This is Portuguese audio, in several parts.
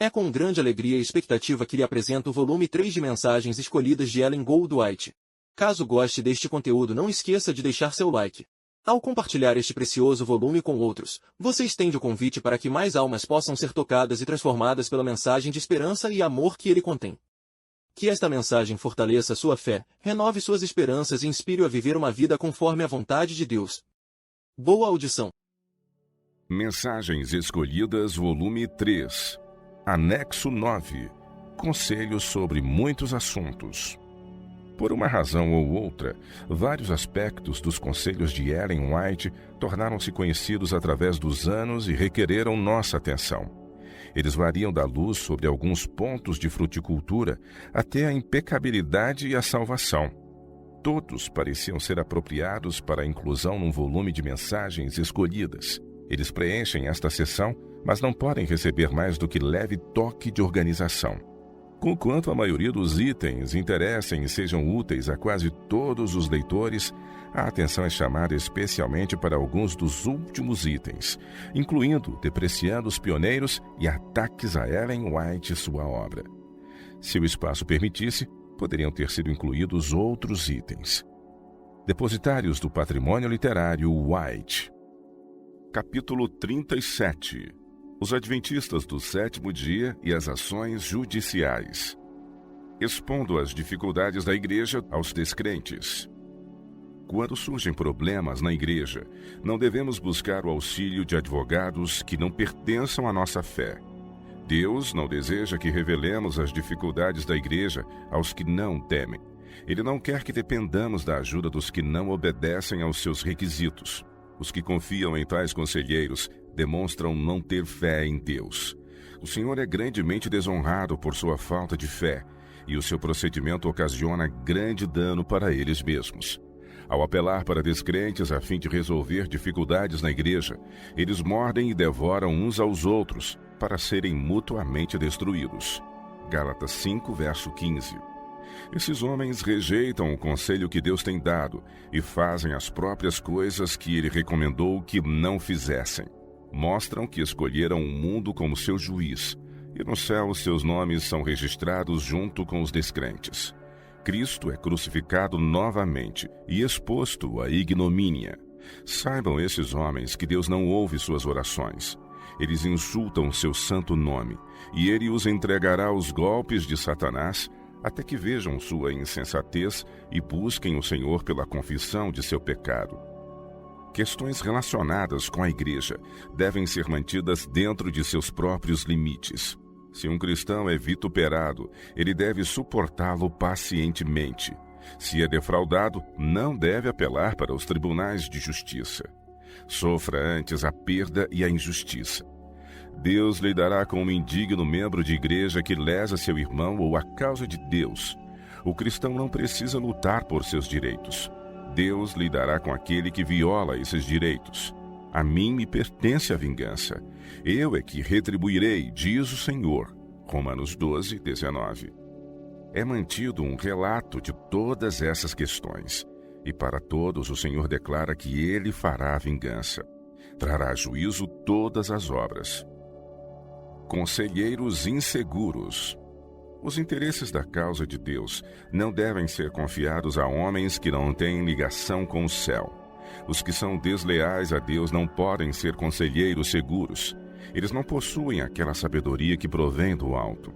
É com grande alegria e expectativa que lhe apresento o volume 3 de Mensagens Escolhidas de Ellen Goldwhite. Caso goste deste conteúdo, não esqueça de deixar seu like. Ao compartilhar este precioso volume com outros, você estende o convite para que mais almas possam ser tocadas e transformadas pela mensagem de esperança e amor que ele contém. Que esta mensagem fortaleça sua fé, renove suas esperanças e inspire-o a viver uma vida conforme a vontade de Deus. Boa audição. Mensagens Escolhidas, volume 3. Anexo 9. Conselhos sobre muitos assuntos. Por uma razão ou outra, vários aspectos dos conselhos de Ellen White tornaram-se conhecidos através dos anos e requereram nossa atenção. Eles variam da luz sobre alguns pontos de fruticultura até a impecabilidade e a salvação. Todos pareciam ser apropriados para a inclusão num volume de mensagens escolhidas. Eles preenchem esta seção, mas não podem receber mais do que leve toque de organização. Conquanto a maioria dos itens interessem e sejam úteis a quase todos os leitores, a atenção é chamada especialmente para alguns dos últimos itens, incluindo depreciando os pioneiros e ataques a Ellen White e sua obra. Se o espaço permitisse, poderiam ter sido incluídos outros itens. Depositários do Patrimônio Literário White. Capítulo 37. Os Adventistas do Sétimo Dia e as Ações Judiciais. Expondo as dificuldades da Igreja aos descrentes. Quando surgem problemas na Igreja, não devemos buscar o auxílio de advogados que não pertençam à nossa fé. Deus não deseja que revelemos as dificuldades da Igreja aos que não temem. Ele não quer que dependamos da ajuda dos que não obedecem aos seus requisitos. Os que confiam em tais conselheiros demonstram não ter fé em Deus. O Senhor é grandemente desonrado por sua falta de fé, e o seu procedimento ocasiona grande dano para eles mesmos. Ao apelar para descrentes a fim de resolver dificuldades na igreja, eles mordem e devoram uns aos outros para serem mutuamente destruídos. Gálatas 5, verso 15. Esses homens rejeitam o conselho que Deus tem dado e fazem as próprias coisas que ele recomendou que não fizessem. Mostram que escolheram o mundo como seu juiz, e no céu seus nomes são registrados junto com os descrentes. Cristo é crucificado novamente e exposto à ignomínia. Saibam esses homens que Deus não ouve suas orações. Eles insultam seu santo nome, e ele os entregará aos golpes de Satanás, até que vejam sua insensatez e busquem o Senhor pela confissão de seu pecado. Questões relacionadas com a igreja devem ser mantidas dentro de seus próprios limites. Se um cristão é vituperado, ele deve suportá-lo pacientemente. Se é defraudado, não deve apelar para os tribunais de justiça. Sofra antes a perda e a injustiça. Deus lidará com um indigno membro de igreja que lesa seu irmão ou a causa de Deus. O cristão não precisa lutar por seus direitos. Deus lidará com aquele que viola esses direitos. A mim me pertence a vingança. Eu é que retribuirei, diz o Senhor. Romanos 12, 19. É mantido um relato de todas essas questões. E para todos o Senhor declara que ele fará a vingança. Trará a juízo todas as obras. Conselheiros inseguros. Os interesses da causa de Deus não devem ser confiados a homens que não têm ligação com o céu. Os que são desleais a Deus não podem ser conselheiros seguros. Eles não possuem aquela sabedoria que provém do alto.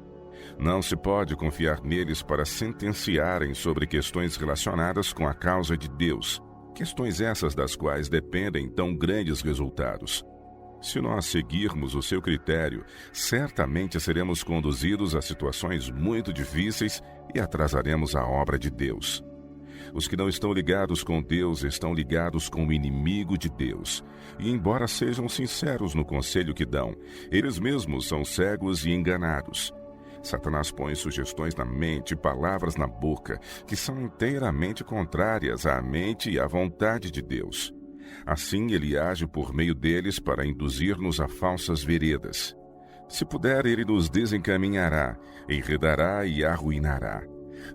Não se pode confiar neles para sentenciarem sobre questões relacionadas com a causa de Deus, questões essas das quais dependem tão grandes resultados. Se nós seguirmos o seu critério, certamente seremos conduzidos a situações muito difíceis e atrasaremos a obra de Deus. Os que não estão ligados com Deus estão ligados com o inimigo de Deus. E embora sejam sinceros no conselho que dão, eles mesmos são cegos e enganados. Satanás põe sugestões na mente e palavras na boca que são inteiramente contrárias à mente e à vontade de Deus. Assim, ele age por meio deles para induzir-nos a falsas veredas. Se puder, ele nos desencaminhará, enredará e arruinará.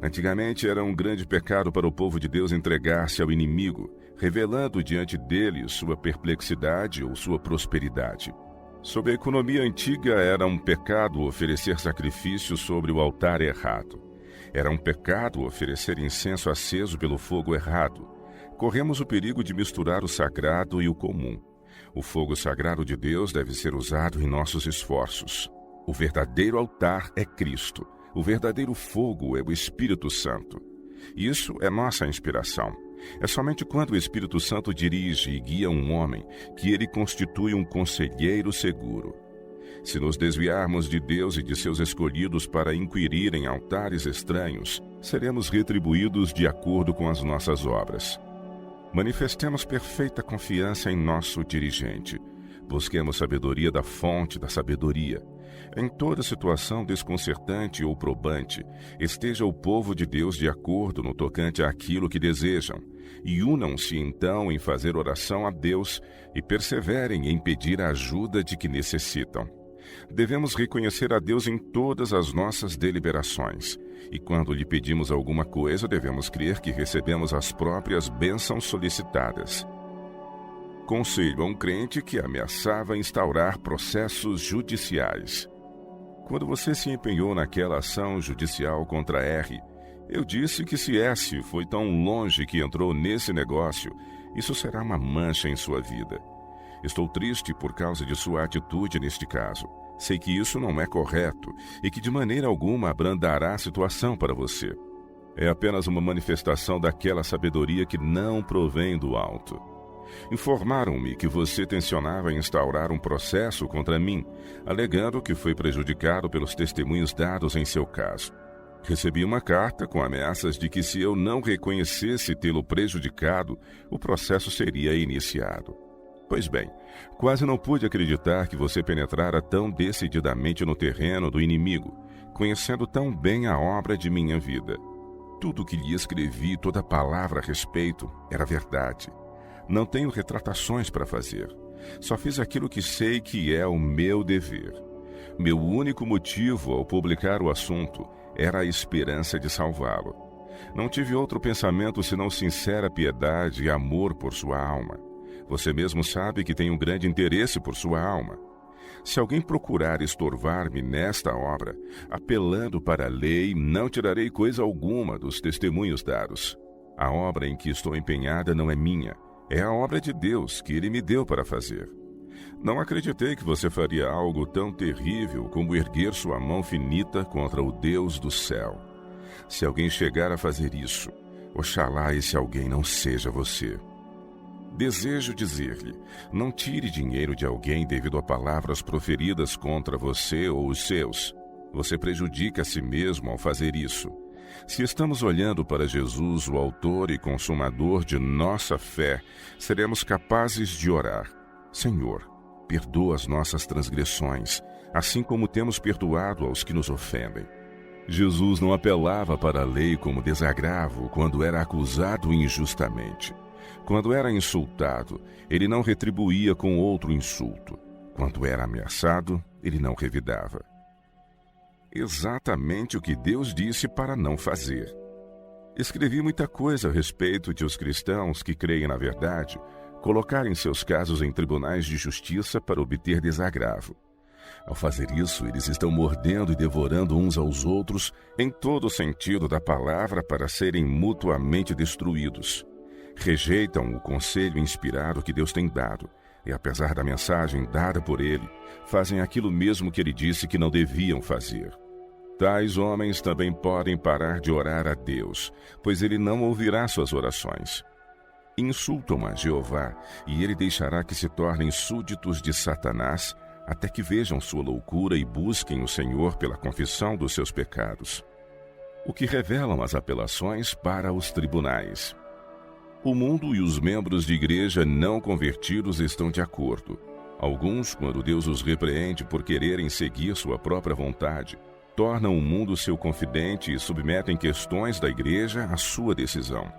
Antigamente era um grande pecado para o povo de Deus entregar-se ao inimigo, revelando diante dele sua perplexidade ou sua prosperidade. Sob a economia antiga, era um pecado oferecer sacrifícios sobre o altar errado. Era um pecado oferecer incenso aceso pelo fogo errado. Corremos o perigo de misturar o sagrado e o comum. O fogo sagrado de Deus deve ser usado em nossos esforços. O verdadeiro altar é Cristo. O verdadeiro fogo é o Espírito Santo. Isso é nossa inspiração. É somente quando o Espírito Santo dirige e guia um homem que ele constitui um conselheiro seguro. Se nos desviarmos de Deus e de seus escolhidos para inquirir em altares estranhos, seremos retribuídos de acordo com as nossas obras. Manifestemos perfeita confiança em nosso dirigente. Busquemos sabedoria da fonte da sabedoria. Em toda situação desconcertante ou probante, esteja o povo de Deus de acordo no tocante àquilo que desejam, e unam-se então em fazer oração a Deus e perseverem em pedir a ajuda de que necessitam. Devemos reconhecer a Deus em todas as nossas deliberações, e quando lhe pedimos alguma coisa, devemos crer que recebemos as próprias bênçãos solicitadas. Conselho a um crente que ameaçava instaurar processos judiciais. Quando você se empenhou naquela ação judicial contra R, eu disse que se S foi tão longe que entrou nesse negócio, isso será uma mancha em sua vida. Estou triste por causa de sua atitude neste caso. Sei que isso não é correto e que de maneira alguma abrandará a situação para você. É apenas uma manifestação daquela sabedoria que não provém do alto. Informaram-me que você tensionava instaurar um processo contra mim, alegando que foi prejudicado pelos testemunhos dados em seu caso. Recebi uma carta com ameaças de que se eu não reconhecesse tê-lo prejudicado, o processo seria iniciado. Pois bem, quase não pude acreditar que você penetrara tão decididamente no terreno do inimigo, conhecendo tão bem a obra de minha vida. Tudo o que lhe escrevi, toda palavra a respeito, era verdade. Não tenho retratações para fazer. Só fiz aquilo que sei que é o meu dever. Meu único motivo ao publicar o assunto era a esperança de salvá-lo. Não tive outro pensamento senão sincera piedade e amor por sua alma. Você mesmo sabe que tenho grande interesse por sua alma. Se alguém procurar estorvar-me nesta obra, apelando para a lei, não tirarei coisa alguma dos testemunhos dados. A obra em que estou empenhada não é minha, é a obra de Deus que Ele me deu para fazer. Não acreditei que você faria algo tão terrível como erguer sua mão finita contra o Deus do céu. Se alguém chegar a fazer isso, oxalá esse alguém não seja você. Desejo dizer-lhe, não tire dinheiro de alguém devido a palavras proferidas contra você ou os seus. Você prejudica a si mesmo ao fazer isso. Se estamos olhando para Jesus, o autor e consumador de nossa fé, seremos capazes de orar. Senhor, perdoa as nossas transgressões, assim como temos perdoado aos que nos ofendem. Jesus não apelava para a lei como desagravo quando era acusado injustamente. Quando era insultado, ele não retribuía com outro insulto. Quando era ameaçado, ele não revidava. Exatamente o que Deus disse para não fazer. Escrevi muita coisa a respeito de os cristãos que creem na verdade colocarem seus casos em tribunais de justiça para obter desagravo. Ao fazer isso, eles estão mordendo e devorando uns aos outros em todo o sentido da palavra para serem mutuamente destruídos. Rejeitam o conselho inspirado que Deus tem dado e, apesar da mensagem dada por Ele, fazem aquilo mesmo que Ele disse que não deviam fazer. Tais homens também podem parar de orar a Deus, pois Ele não ouvirá suas orações. Insultam a Jeová e Ele deixará que se tornem súditos de Satanás até que vejam sua loucura e busquem o Senhor pela confissão dos seus pecados. O que revelam as apelações para os tribunais. O mundo e os membros de igreja não convertidos estão de acordo. Alguns, quando Deus os repreende por quererem seguir sua própria vontade, tornam o mundo seu confidente e submetem questões da igreja à sua decisão.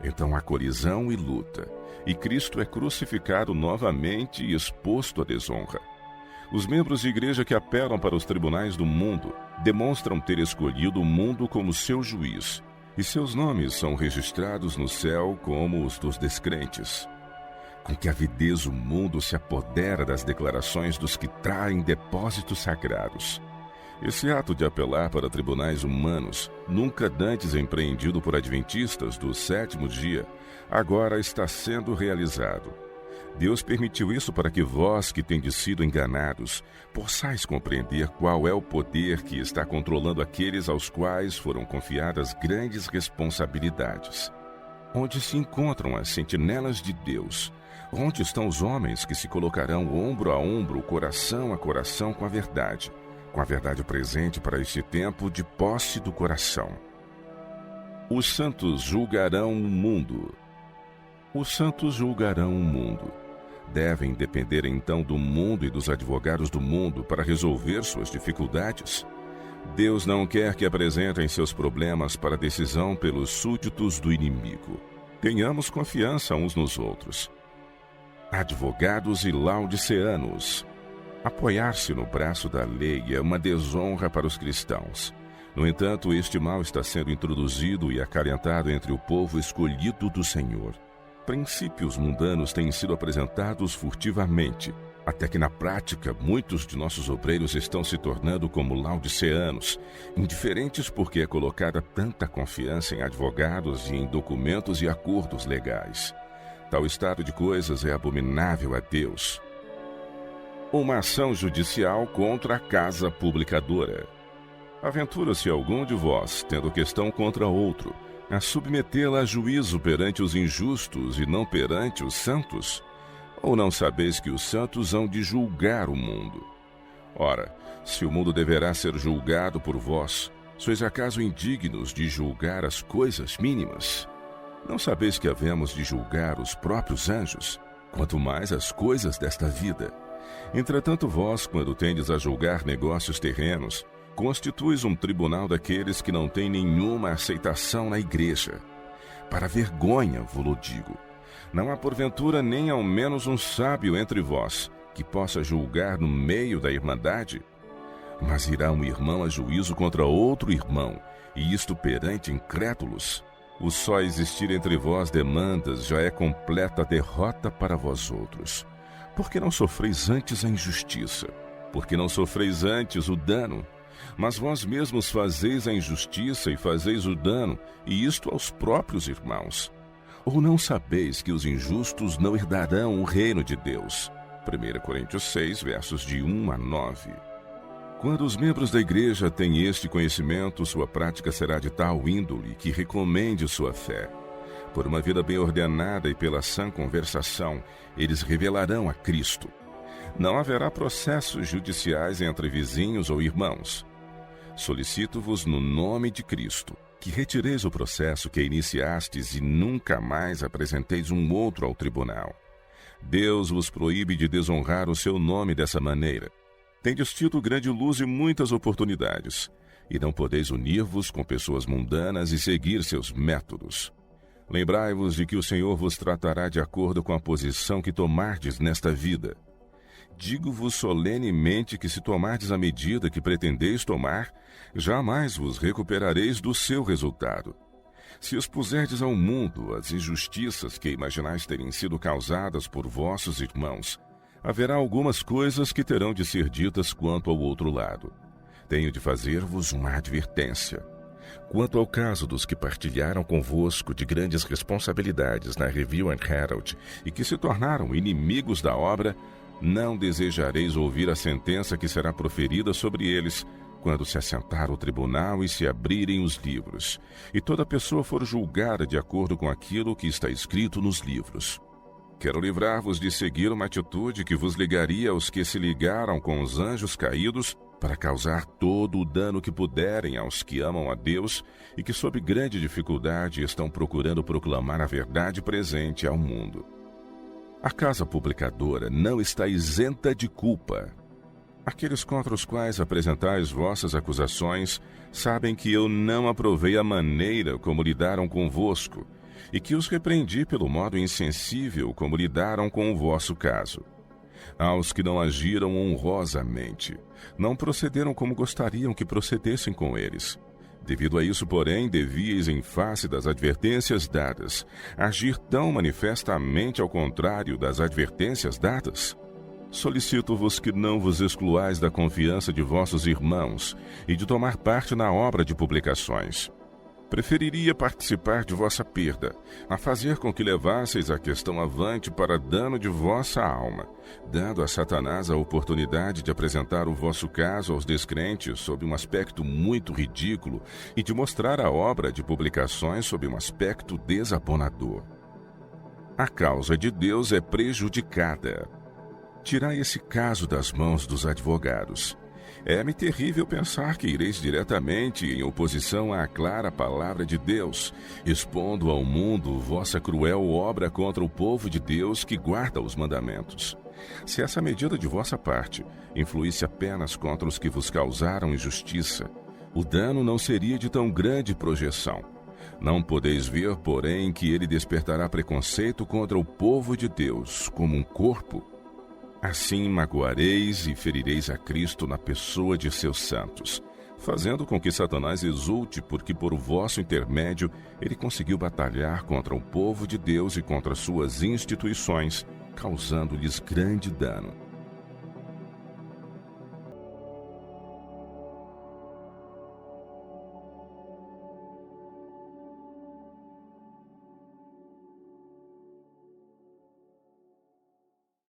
Então há colisão e luta, e Cristo é crucificado novamente e exposto à desonra. Os membros de igreja que apelam para os tribunais do mundo demonstram ter escolhido o mundo como seu juiz, e seus nomes são registrados no céu como os dos descrentes. com que avidez o mundo se apodera das declarações dos que traem depósitos sagrados. Esse ato de apelar para tribunais humanos, nunca dantes empreendido por adventistas do sétimo dia, agora está sendo realizado. Deus permitiu isso para que vós, que tendes sido enganados, possais compreender qual é o poder que está controlando aqueles aos quais foram confiadas grandes responsabilidades. Onde se encontram as sentinelas de Deus? Onde estão os homens que se colocarão ombro a ombro, coração a coração com a verdade presente para este tempo de posse do coração? Os santos julgarão o mundo. Os santos julgarão o mundo. Devem depender então do mundo e dos advogados do mundo para resolver suas dificuldades. Deus não quer que apresentem seus problemas para decisão pelos súditos do inimigo. Tenhamos confiança uns nos outros. Advogados e laodiceanos. Apoiar-se no braço da lei é uma desonra para os cristãos. No entanto, este mal está sendo introduzido e acalentado entre o povo escolhido do Senhor. Princípios mundanos têm sido apresentados furtivamente, até que na prática muitos de nossos obreiros estão se tornando como laodiceanos, indiferentes porque é colocada tanta confiança em advogados e em documentos e acordos legais. Tal estado de coisas é abominável a Deus. Uma ação judicial contra a casa publicadora. Aventura-se algum de vós, tendo questão contra outro, a submetê-la a juízo perante os injustos e não perante os santos? Ou não sabeis que os santos hão de julgar o mundo? Ora, se o mundo deverá ser julgado por vós, sois acaso indignos de julgar as coisas mínimas? Não sabeis que havemos de julgar os próprios anjos, quanto mais as coisas desta vida? Entretanto vós, quando tendes a julgar negócios terrenos, constituis um tribunal daqueles que não têm nenhuma aceitação na igreja. Para vergonha, vo-lo digo. Não há porventura nem ao menos um sábio entre vós, que possa julgar no meio da irmandade? Mas irá um irmão a juízo contra outro irmão, e isto perante incrédulos? O só existir entre vós demandas já é completa derrota para vós outros. Por que não sofreis antes a injustiça? Por que não sofreis antes o dano? Mas vós mesmos fazeis a injustiça e fazeis o dano, e isto aos próprios irmãos. Ou não sabeis que os injustos não herdarão o reino de Deus? 1 Coríntios 6, versos de 1 a 9. Quando os membros da igreja têm este conhecimento, sua prática será de tal índole que recomende sua fé. Por uma vida bem ordenada e pela sã conversação, eles revelarão a Cristo. Não haverá processos judiciais entre vizinhos ou irmãos. Solicito-vos no nome de Cristo, que retireis o processo que iniciastes e nunca mais apresenteis um outro ao tribunal. Deus vos proíbe de desonrar o seu nome dessa maneira. Tendes tido grande luz e muitas oportunidades, e não podeis unir-vos com pessoas mundanas e seguir seus métodos. Lembrai-vos de que o Senhor vos tratará de acordo com a posição que tomardes nesta vida. Digo-vos solenemente que se tomardes a medida que pretendeis tomar, jamais vos recuperareis do seu resultado. Se expuserdes ao mundo as injustiças que imaginais terem sido causadas por vossos irmãos, haverá algumas coisas que terão de ser ditas quanto ao outro lado. Tenho de fazer-vos uma advertência. Quanto ao caso dos que partilharam convosco de grandes responsabilidades na Review and Herald e que se tornaram inimigos da obra, não desejareis ouvir a sentença que será proferida sobre eles quando se assentar o tribunal e se abrirem os livros, e toda pessoa for julgada de acordo com aquilo que está escrito nos livros. Quero livrar-vos de seguir uma atitude que vos ligaria aos que se ligaram com os anjos caídos para causar todo o dano que puderem aos que amam a Deus e que, sob grande dificuldade, estão procurando proclamar a verdade presente ao mundo. A casa publicadora não está isenta de culpa. Aqueles contra os quais apresentais vossas acusações sabem que eu não aprovei a maneira como lidaram convosco e que os repreendi pelo modo insensível como lidaram com o vosso caso. Aos que não agiram honrosamente, não procederam como gostariam que procedessem com eles. Devido a isso, porém, devíeis, em face das advertências dadas, agir tão manifestamente ao contrário das advertências dadas? Solicito-vos que não vos excluais da confiança de vossos irmãos e de tomar parte na obra de publicações. Preferiria participar de vossa perda, a fazer com que levasseis a questão avante para dano de vossa alma, dando a Satanás a oportunidade de apresentar o vosso caso aos descrentes sob um aspecto muito ridículo e de mostrar a obra de publicações sob um aspecto desabonador. A causa de Deus é prejudicada. Tirai esse caso das mãos dos advogados. É-me terrível pensar que ireis diretamente em oposição à clara palavra de Deus, expondo ao mundo vossa cruel obra contra o povo de Deus que guarda os mandamentos. Se essa medida de vossa parte influísse apenas contra os que vos causaram injustiça, o dano não seria de tão grande projeção. Não podeis ver, porém, que ele despertará preconceito contra o povo de Deus como um corpo? Assim magoareis e ferireis a Cristo na pessoa de seus santos, fazendo com que Satanás exulte, porque por vosso intermédio ele conseguiu batalhar contra o povo de Deus e contra suas instituições, causando-lhes grande dano.